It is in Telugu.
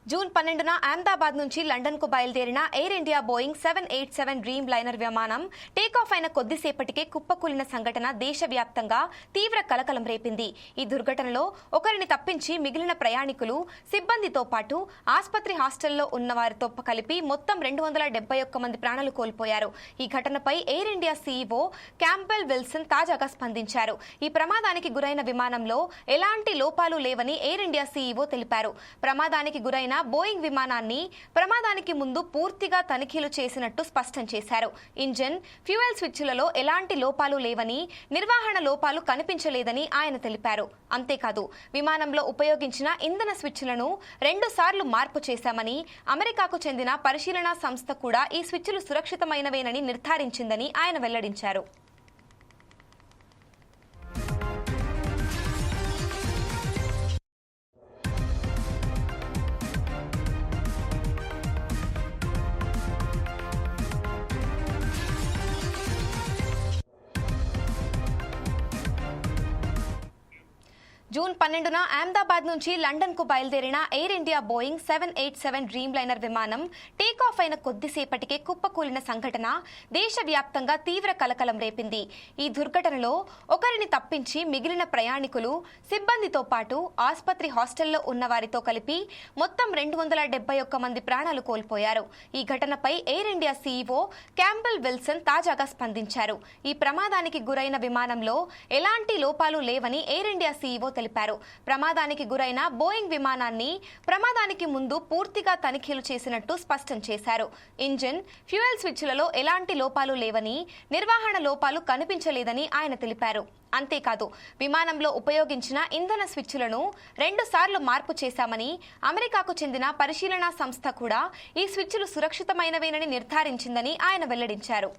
జూన్ 12న అహ్మదాబాద్ నుంచి లండన్ కు బయలుదేరిన air India Boeing 787 dream liner విమానం టేకాఫ్ అయిన కొద్దిసేపటికే కుప్పకూలిన సంఘటన దేశవ్యాప్తంగా తీవ్ర కలకలం రేపింది. ఈ దుర్ఘటనలో ఒకరిని తప్పించి మిగిలిన ప్రయాణికులు, సిబ్బందితో పాటు ఆసుపత్రి హాస్టల్లో ఉన్న వారితో కలిపి మొత్తం 271 మంది ప్రాణాలు కోల్పోయారు. ఈ ఘటనపై air India CEO Campbell Wilson తాజాగా స్పందించారు. ఈ ప్రమాదానికి గురైన విమానంలో ఎలాంటి లోపాలు లేవని ఎయిర్ ఇండియా సీఈఓ తెలిపారు. ప్రమాదానికి గురైన బోయింగ్ విమానాన్ని ప్రమాదానికి ముందు పూర్తిగా తనిఖీలు చేసినట్టు స్పష్టం చేశారు. ఇంజిన్, ఫ్యూయల్ స్విచ్లలో ఎలాంటి లోపాలు లేవని, నిర్వహణ లోపాలు కనిపించలేదని ఆయన తెలిపారు. అంతేకాదు, విమానంలో ఉపయోగించిన ఇంధన స్విచ్లను 2 సార్లు మార్పు చేశామని, అమెరికాకు చెందిన పరిశీలనా సంస్థ కూడా ఈ స్విచ్లు సురక్షితమైనవేనని నిర్ధారించిందని ఆయన వెల్లడించారు. జూన్ 12న అహ్మదాబాద్ నుంచి లండన్ కు బయలుదేరిన air India Boeing 787 dream liner విమానం టేకాఫ్ అయిన కొద్దిసేపటికే కుప్పకూలిన సంఘటన దేశవ్యాప్తంగా తీవ్ర కలకలం రేపింది. ఈ దుర్ఘటనలో ఒకరిని తప్పించి మిగిలిన ప్రయాణికులు, సిబ్బందితో పాటు ఆసుపత్రి హాస్టల్లో ఉన్న వారితో కలిపి మొత్తం 271 మంది ప్రాణాలు కోల్పోయారు. ఈ ఘటనపై air India CEO Campbell Wilson తాజాగా స్పందించారు. ఈ ప్రమాదానికి గురైన విమానంలో ఎలాంటి లోపాలు లేవని ఎయిర్ ఇండియా సీఈఓ తెలిపారు. ప్రమాదానికి గురైన బోయింగ్ విమానాన్ని ప్రమాదానికి ముందు పూర్తిగా తనిఖీలు చేసినట్టు స్పష్టం చేశారు. ఇంజిన్, ఫ్యూయల్ స్విచ్లలో ఎలాంటి లోపాలు లేవని, నిర్వహణ లోపాలు కనిపించలేదని ఆయన తెలిపారు. అంతేకాదు, విమానంలో ఉపయోగించిన ఇంధన స్విచ్లను 2 సార్లు మార్పు చేశామని, అమెరికాకు చెందిన పరిశీలనా సంస్థ కూడా ఈ స్విచ్లు సురక్షితమైనవేనని నిర్ధారించిందని ఆయన వెల్లడించారు.